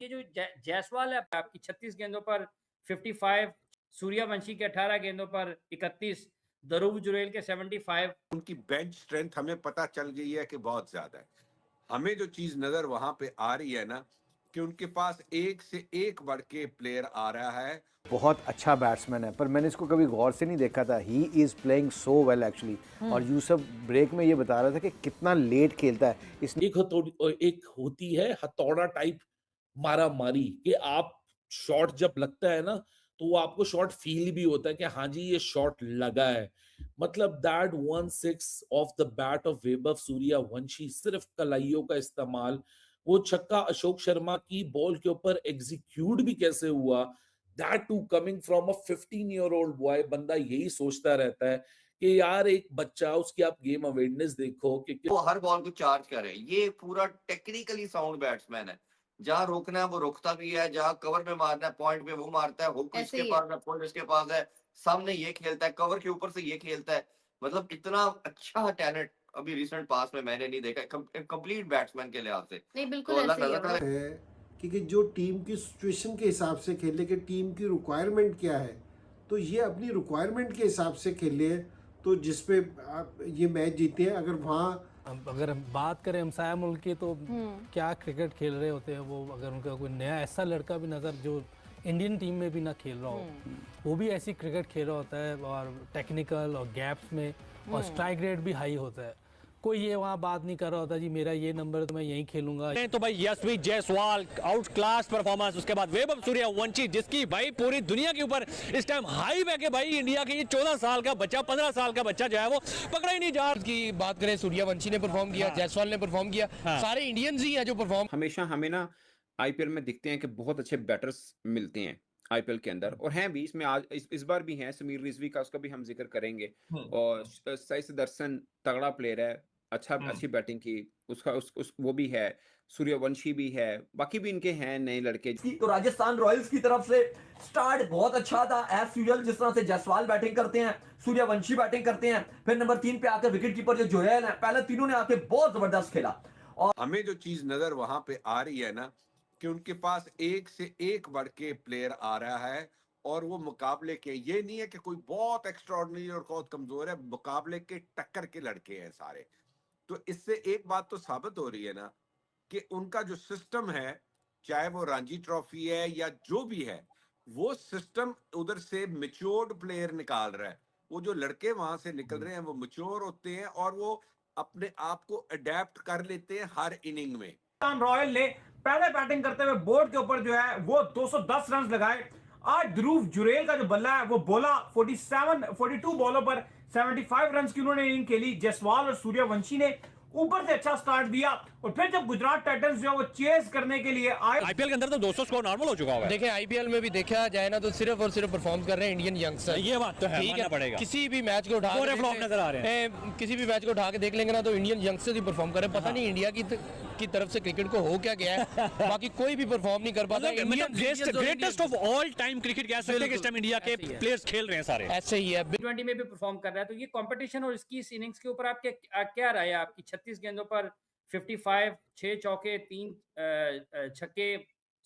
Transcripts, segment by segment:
ये जो जायसवाल है आपकी 36 गेंदों पर 55, सूर्यवंशी के 18 गेंदों पर 31, ध्रुव जुरैल के 75। उनकी बेंच स्ट्रेंथ हमें पता चल गई है कि बहुत ज्यादा है। हमें जो चीज नजर वहां पे आ रही है ना कि उनके पास एक से एक बढ़ के प्लेयर आ रहा है। बहुत अच्छा बैट्समैन है, पर मैंने इसको कभी गौर से नहीं देखा था। He is playing so well actually. और यूसुफ ब्रेक में ये बता रहा था कि कितना लेट खेलता है। एक होती है हथौड़ा टाइप मारा मारी कि आप शॉट जब लगता है ना तो वो आपको शॉट फील भी होता है कि हाँ जी ये शॉट लगा है। मतलब that 1-6 off the bat of Vaibhav Suryavanshi, सिर्फ कलाइयों का इस्तेमाल, वो छक्का अशोक शर्मा की बॉल के ऊपर एग्जीक्यूट भी कैसे हुआ, that too coming from a 15-year-old boy. बंदा यही सोचता रहता है कि यार एक बच्चा, उसकी आप गेम अवेयरनेस देखो कि वो हर बॉल को चार्ज करे। ये पूरा टेक्निकली साउंड बैट्समैन है। जहां रोकना है वो रोकता भी है, जहां कवर में मारना है पॉइंट पे वो मारता है, हुक इसके पास है, पॉइंट इसके पास है, सामने ये खेलता है, कवर के ऊपर से ये खेलता है। मतलब इतना अच्छा टैलेंट अभी रिसेंट पास में मैंने नहीं देखा कंप्लीट बैट्समैन के लिहाज से। नहीं बिल्कुल तो अल्लाह ऐसे ही नजर करे है कि जो टीम की सिचुएशन के हिसाब से खेले कि टीम की रिक्वायरमेंट क्या है, तो ये अपनी रिक्वायरमेंट के हिसाब से खेले तो जिसपे आप ये मैच जीते हैं। अगर वहाँ अगर हम बात करें हमसाया मुल्क की तो क्या क्रिकेट खेल रहे होते हैं वो। अगर उनका कोई नया ऐसा लड़का भी नज़र जो इंडियन टीम में भी ना खेल रहा हो, वो भी ऐसी क्रिकेट खेल रहा होता है और टेक्निकल और गैप्स में, और स्ट्राइक रेट भी हाई होता है। कोई ये वहाँ बात नहीं कर रहा होता जी मेरा ये नंबर तो मैं यहीं खेलूंगा। तो भाई Yashvi Jaiswal out class performance, उसके बाद वैभव सूर्यवंशी जिसकी भाई पूरी दुनिया के ऊपर इस टाइम हाई है कि भाई इंडिया के ये 14 साल का बच्चा, 15 साल का बच्चा जो है वो पकड़ा ही नहीं जा रहा। की बात करें सूर्यवंशी ने परफॉर्म किया, जायसवाल ने परफॉर्म किया, सारे इंडियंस ही हैं जो परफॉर्म। हमेशा हमें ना आईपीएल में दिखते हैं कि बहुत अच्छे बैटर्स मिलते हैं आईपीएल के अंदर, और हैं भी इसमें। आज इस बार भी हैं समीर रिजवी का, उसका भी हम जिक्र करेंगे। और साइस दर्शन तगड़ा प्लेयर है, अच्छी बैटिंग की उसका वो भी है। सूर्यवंशी भी है, बाकी भी इनके हैं नए लड़के। तो राजस्थान रॉयल्स की तरफ से स्टार्ट बहुत अच्छा था एज यूजुअल। जिस तरह से जायसवाल बैटिंग करते हैं, सूर्यवंशी बैटिंग करते हैं, फिर नंबर 3 पे आकर विकेट कीपर जो जोयल है, पहले तीनों ने आके बहुत जबरदस्त खेला। और हमें जो चीज नजर वहां पे आ रही है ना कि उनके पास एक से एक बढ़ के प्लेयर आ रहा है, और वो मुकाबले के, ये नहीं है कि कोई बहुत एक्स्ट्राऑर्डिनरी और बहुत कमजोर है, मुकाबले के टक्कर के लड़के हैं सारे। तो इससे एक बात तो साबित हो रही है ना कि उनका जो सिस्टम है, चाहे वो रणजी ट्रॉफी है या जो भी है, वो सिस्टम उधर से मैच्योर्ड प्लेयर निकाल रहा है। वो जो लड़के वहां से निकल रहे हैं वो मैच्योर होते हैं और वो अपने आप को अडेप्ट कर लेते हैं हर इनिंग में। रॉयल ने पहले बैटिंग करते हुए बोर्ड के ऊपर जो है वो 210 रन लगाए। आज ध्रुव जुरैल का जो बल्ला है वो बोला 42 बॉलों पर 75 रन की उन्होंने इनिंग खेली। जायसवाल और सूर्यवंशी ने ऊपर से अच्छा स्टार्ट दिया, और फिर जब गुजरात टाइटंस जो है वो चेस करने के लिए आए। आईपीएल के अंदर तो 200 स्कोर नॉर्मल हो चुका है। देखिए आईपीएल में भी देखा जाए ना तो सिर्फ और सिर्फ परफॉर्म कर रहे हैं इंडियन यंगस्टर। ये बात तो है, ठीक है पड़ेगा। किसी भी मैच को उठा नजर आ रहे हैं, किसी भी मैच को उठा के देख लेंगे ना तो इंडियन यंगस्टर्स ही परफॉर्म कर रहे हैं। पता नहीं इंडिया की तरफ से क्रिकेट को हो क्या गया है, बाकी कोई भी परफॉर्म नहीं कर पाता। Greatest of all time cricket कह सकते हैं कि इस टाइम इंडिया के प्लेयर्स खेल रहे हैं सारे। ऐसे ही है, T20 में भी परफॉर्म कर रहा है। तो ये कंपटीशन और इसकी इस इनिंग्स के ऊपर आपके क्या राय है आपकी? 36 गेंदों पर 55, 6 चौके 3 छक्के,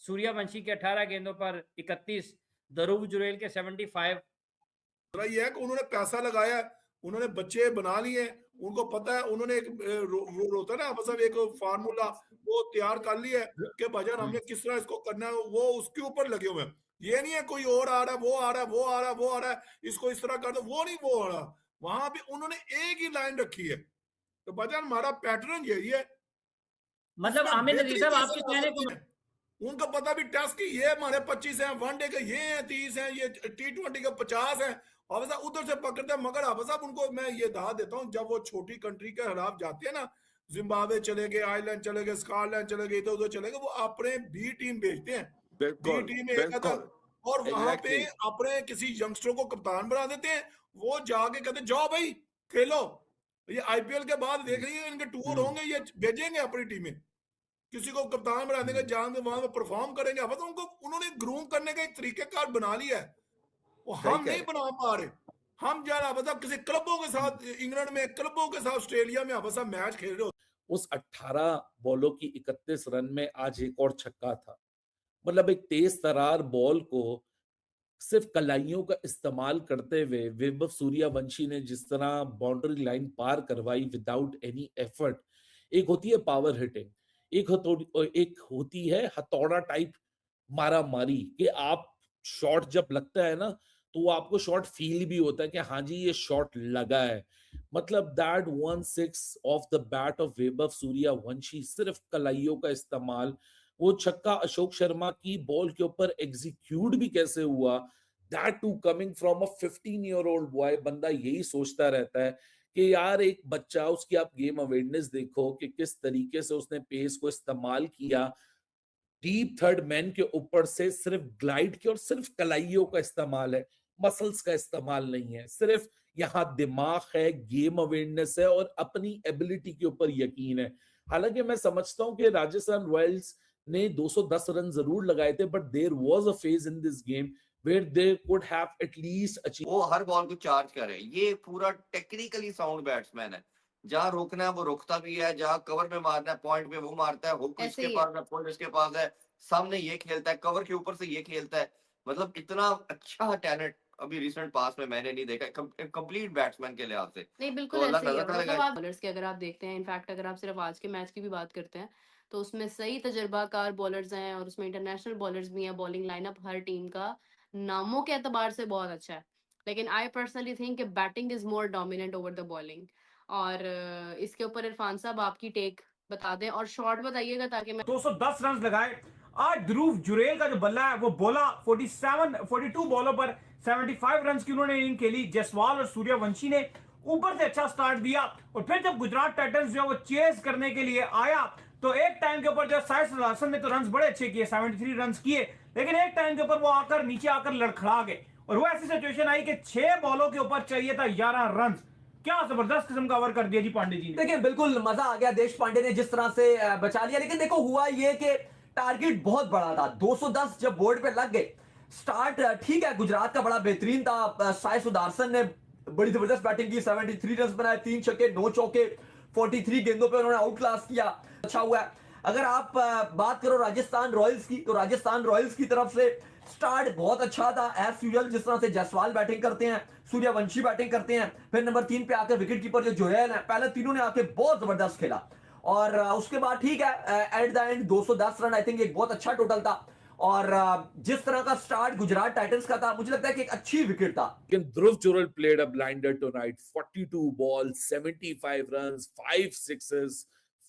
सूर्यवंशी के 18 गेंदों पर 31, ध्रुव जुरैल के 75। ये है कि उन्होंने पैसा लगाया, उन्होंने बच्चे बना लिए, उनको पता है, उन्होंने एक होता है ना मतलब एक फार्मूला वो तैयार कर लिया है कि भजन हमने किस तरह इसको करना है, वो उसके ऊपर लगे हुए हैं। ये नहीं है कोई और आ रहा है, वो आ रहा है, वो आ रहा है, वो आ रहा है, इसको इस तरह कर दो, वो नहीं, वो आ रहा। वहां पे उन्होंने एक ही लाइन रखी है। तो भजन हमारा पैटर्न यही है। मतलब आमिर नजीर साहब आपके कहने को उनको पता भी टेस्ट की ये हमारे 25 हैं, वनडे के ये हैं 30 हैं, ये T20 के 50 हैं, और उधर से पकड़ते हैं। मगर अब साहब उनको मैं ये दावा देता हूँ, जब वो छोटी कंट्री के खिलाफ जाते हैं ना, जिम्बाब्वे चले गए, आयरलैंड चले गए, स्कॉटलैंड चले गए, इधर उधर चले गए, वो अपने बी टीम भेजते हैं। बी टीम एक और वहां पे अपने किसी यंगस्टर को कप्तान बना देते हैं। वो जाके कहते जाओ भाई खेलो। ये आईपीएल के बाद देख रही है इनके टूर होंगे, ये भेजेंगे अपनी टीमें, किसी को कप्तान बना देंगे, जाएंगे वहां पे परफॉर्म करेंगे। अब उनको उन्होंने ग्रूम करने का एक तरीकेकार बना लिया है, वो हम नहीं बना पा रहे। हम जा रहा मतलब किसी क्लबों के साथ इंग्लैंड में, क्लबों के साथ ऑस्ट्रेलिया में आप मैच खेल रहे हो। उस 18 बॉलों की 31 रन में आज एक और छक्का था। मतलब एक तेज तरार बॉल को सिर्फ कलाइयों का इस्तेमाल करते हुए वैभव सूर्यवंशी ने जिस तरह बाउंड्री लाइन पार करवाई विदाउट एनी एफर्ट। एक होती है पावर हिटिंग, एक होती है हथौड़ा टाइप मारा मारी, कि आप शॉट जब लगता है ना तो वो आपको शॉट फील भी होता है कि हाँ जी ये शॉट लगा है। मतलब that 1-6 off the bat of Vaibhav Suryavanshi, सिर्फ कलाइयों का इस्तेमाल, वो छक्का अशोक शर्मा की बॉल के ऊपर एग्जीक्यूट भी कैसे हुआ, that too coming from a 15-year-old boy. बंदा यही सोचता रहता है कि यार एक बच्चा, उसकी आप गेम अवेयरनेस देखो कि किस तरीके से उसने पेस को इस्तेमाल किया, डीप थर्ड मैन के ऊपर से सिर्फ ग्लाइड की और सिर्फ कलाइयों का इस्तेमाल है, मसल्स का इस्तेमाल नहीं है, सिर्फ यहाँ दिमाग है, गेम अवेयरनेस है और अपनी एबिलिटी के ऊपर यकीन है। हालांकि मैं समझता हूं कि राजस्थान रॉयल्स ने 210 रन जरूर लगाए थे, but there was a phase in this game where they could have at least achieve. वो हर बॉल को चार्ज करे, ये पूरा टेक्निकली साउंड बैट्समैन है। जहां रोकना है वो रोकता भी है, जहां कवर में मारना है पॉइंट पे वो मारता है, हुक ऐसे इसके ही पास है, पुल इसके पास है, सामने ये खेलता है, कवर के ऊपर से ये खेलता है। मतलब इतना अच्छा टैलेंट अभी रिसेंट पास में मैंने नहीं देखा कंप्लीट बैट्समैन के लिहाज से। नहीं, तो बिल्कुल अल्लाह ऐसे ही है। नजर ना मतलब लगाए। आप बॉलर्स के अगर आप देखते हैं, इनफैक्ट अगर आप सिर्फ आज के मैच की भी बात करते हैं, तो उसमें सही तजर्बाकार बॉलर्स हैं और उसमें इंटरनेशनल बॉलर्स भी हैं। बॉलिंग लाइनअप हर टीम का नामों के एतबार से बहुत अच्छा है। लेकिन आई पर्सनली थिंक कि batting is more dominant over the bowling. और इसके ऊपर इरफान साहब आपकी टेक बता दें और शॉर्ट बताइएगा ताकि मैं 210 रन लगाए। आज ध्रुव जुरेल का जो बल्ला है वो बोला 42 बॉलों पर 75 रन की उन्होंने इनिंग खेली। जयसवाल और सूर्यवंशी ने ऊपर से अच्छा स्टार्ट दिया और फिर जब गुजरात टाइटंस जो वो चेस करने के लिए आया तो एक टाइम के ऊपर जो साइड सुदर्शन ने तो रन बड़े अच्छे किए, 73 रन किए, लेकिन एक टाइम के ऊपर वो आकर नीचे आकर लड़खड़ा गए और वो ऐसी सिचुएशन आई कि 6 बॉलों के ऊपर चाहिए था 11 रन। क्या जबरदस्त किस्म का ओवर कर दिया जी पांडे जी ने। देखिए बिल्कुल मजा आ गया, देश पांडे ने जिस तरह से बचा लिया। लेकिन देखो हुआ ये कि टारगेट बहुत बड़ा था, 210 जब बोर्ड पे लग गए। स्टार्ट ठीक है, गुजरात का बड़ा बेहतरीन था, साई सुदर्शन ने बड़ी जबरदस्त बैटिंग की, 73 रन बनाए, 3 छक्के 9 चौके, 43 गेंदों पे उन्होंने आउट क्लास किया, अच्छा हुआ है। अगर आप बात करो राजस्थान रॉयल्स की, तो राजस्थान रॉयल्स की तरफ से स्टार्ट बहुत अच्छा था एज यूजुअल। जिस तरह से जयसवाल बैटिंग करते हैं, सूर्यवंशी बैटिंग करते हैं, फिर नंबर 3 पे आकर विकेट कीपर जो जोयल है, पहले तीनों ने आके बहुत जबरदस्त खेला और उसके बाद ठीक है at the end 210 run I think एक बहुत अच्छा टोटल था। और जिस तरह का स्टार्ट गुजरात टाइटंस का था, मुझे लगता है कि एक अच्छी विकेट था। Dhruv Jural played a blinder tonight. 42 balls, 75 runs, 5 sixes,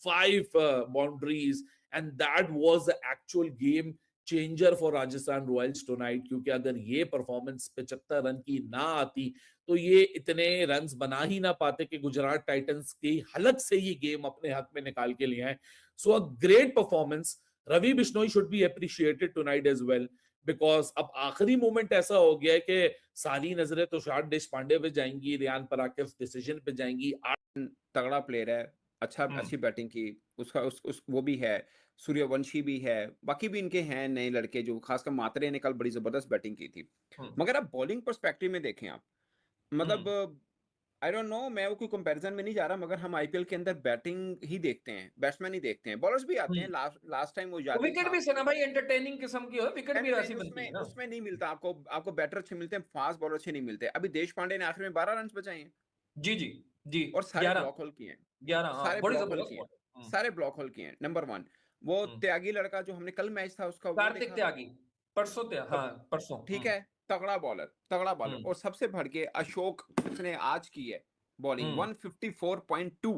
5 boundaries, and that was the actual game changer for Rajasthan Royals tonight. क्योंकि अगर ये परफॉर्मेंस 75 रन की ना आती तो ये इतने रन्स बना ही ना पाते कि गुजरात टाइटंस की हलक से ये गेम अपने हाथ में निकाल के लिए आए। So a great performance. Ravi Bishnoi should be appreciated tonight as well, because अब आखिरी मोमेंट ऐसा हो गया है कि सारी नजरें तो शार्ट देश पांडे पे जाएंगी, रियान पराग डिसीजन पे जाएंगी। तगड़ा प्लेयर है, अच्छी बैटिंग की, उसका उस वो भी है, सूर्यवंशी भी है, बाकी भी इनके हैं नए लड़के, जो खासकर मात्रे ने कल बड़ी जबरदस्त बैटिंग की थी। मगर अब बॉलिंग पर्सपेक्टिव में देखें आप, मतलब आई डोंट नो, मैं वो कोई कंपैरिजन में नहीं जा रहा, मगर हम आईपीएल के अंदर बैटिंग ही देखते हैं, बैट्समैन ही देखते हैं, बॉलर्स भी आते हैं। लास्ट टाइम वो याद विकेट भी ना भाई एंटरटेनिंग किस्म की हो, विकेट भी ऐसी बनती है ना, उसमें नहीं मिलता आपको बैटर अच्छे मिलते हैं, फास्ट बॉलर अच्छे नहीं मिलते। अभी देश पांडे ने आखिर में 12 रन बचाए हैं। जी जी जी, और सारे ब्लॉक होल किए हैं, 11 सारे ब्लॉक होल किए हैं। नंबर 1 वो त्यागी लड़का जो हमने कल मैच था उसका, कार्तिक त्यागी, परसों ठीक है, तगड़ा बॉलर। और सबसे बढ़ के अशोक ने आज की है बॉलिंग 154.2।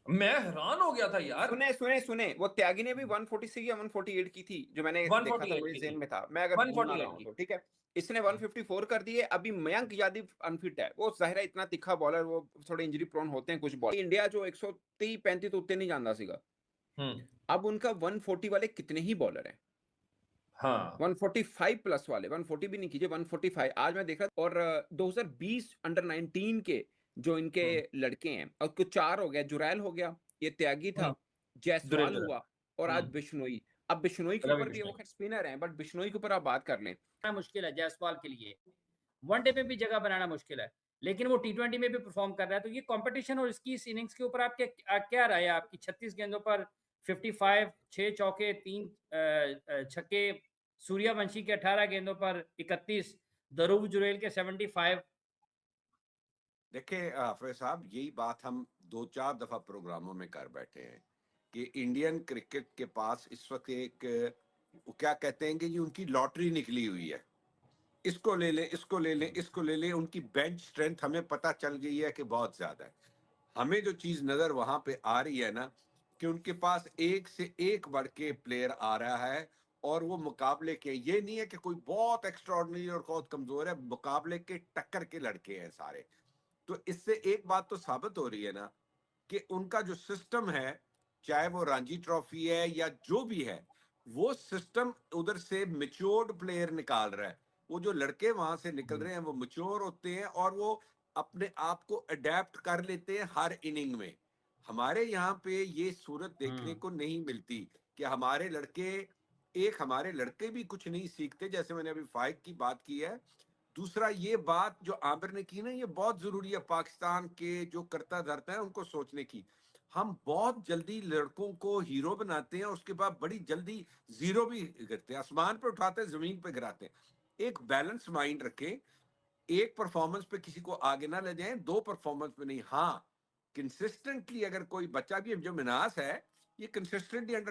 मैं हैरान हो गया था यार। सुने वो त्यागी ने भी 146 या 148 की थी, जो मैंने देखा था, मेरे ज़हन में था, मैं अगर भूल ना रहा हूं तो, ठीक है। इसने 154 कर दिए। अभी मयंक यादव अनफिट है, वो ज़ाहिर है इतना तिखा बॉलर, वो थोड़े इंजरी प्रोन होते हैं कुछ बॉलर। इंडिया जो 130-35 तो उतने नहीं जानता सीगा, अब उनका 140 वाले कितने ही बॉलर हैं। हाँ, 145 प्लस वाले, 140 भी नहीं कीजिए, 145 आज मैं देख रहा। और 2020 अंडर 19 के जो इनके लड़के हैं, और कुछ 4 हो गया, जुरैल हो गया, ये त्यागी था, जयसवाल हुआ, और आज बिश्नोई। अब बिश्नोई के ऊपर भी वो स्पिनर हैं, बट बिश्नोई के ऊपर आप बात कर लें, मुश्किल है जयसवाल के लिए। वनडे में भी जगह बनाना मुश्किल है, लेकिन वो T20 में भी परफॉर्म कर रहा है। तो ये कंपटीशन और इसकी इनिंग्स के ऊपर आपके क्या राय है आपकी? 36 गेंदों पर 55, 6 चौके, 3 छक्के, सूर्यवंशी के 18 गेंदों पर 31, ध्रुव जुरैल के 75। देखिए हाफिज साहब, यही बात हम 2-4 दफा प्रोग्रामों में कर बैठे हैं कि इंडियन क्रिकेट के पास इस वक्त एक वो क्या कहते हैं कि जी उनकी लॉटरी निकली हुई है, इसको ले लें, इसको ले लें, इसको ले लें। उनकी बेंच स्ट्रेंथ हमें पता चल गई है कि बहुत ज्यादा है। हमें जो चीज नजर वहां पे आ रही है ना कि उनके पास एक से एक बढ़ के प्लेयर आ रहा है और वो मुकाबले के, ये नहीं है कि कोई बहुत एक्स्ट्रॉर्डिनरी और बहुत कमजोर है, मुकाबले के टक्कर के लड़के हैं सारे। तो इससे एक बात तो साबित हो रही है ना कि उनका जो सिस्टम है, चाहे वो रणजी ट्रॉफी है या जो भी है, वो सिस्टम उधर से मैच्योर्ड प्लेयर निकाल रहा है। वो जो लड़के वहां से निकल रहे हैं वो मैच्योर होते हैं और वो अपने आप को अडेप्ट कर लेते हैं हर इनिंग में। हमारे यहाँ पे ये सूरत देखने को नहीं मिलती कि हमारे लड़के भी कुछ नहीं सीखते, जैसे मैंने अभी फाइक की बात की है। दूसरा ये बात जो आमिर ने की ना, ये बहुत जरूरी है पाकिस्तान के जो करता धरता है उनको सोचने की। हम बहुत जल्दी लड़कों को हीरो बनाते हैं, उसके बाद बड़ी जल्दी जीरो भी गिरते हैं, आसमान पे उठाते हैं, जमीन पे गिराते हैं। एक बैलेंस माइंड रखें, एक परफॉर्मेंस पे किसी को आगे ना ले जाएं, 2 परफॉर्मेंस पे नहीं। हाँ, कंसिस्टेंटली अगर कोई बच्चा भी जो मिनास है, ये कंसिस्टेंटली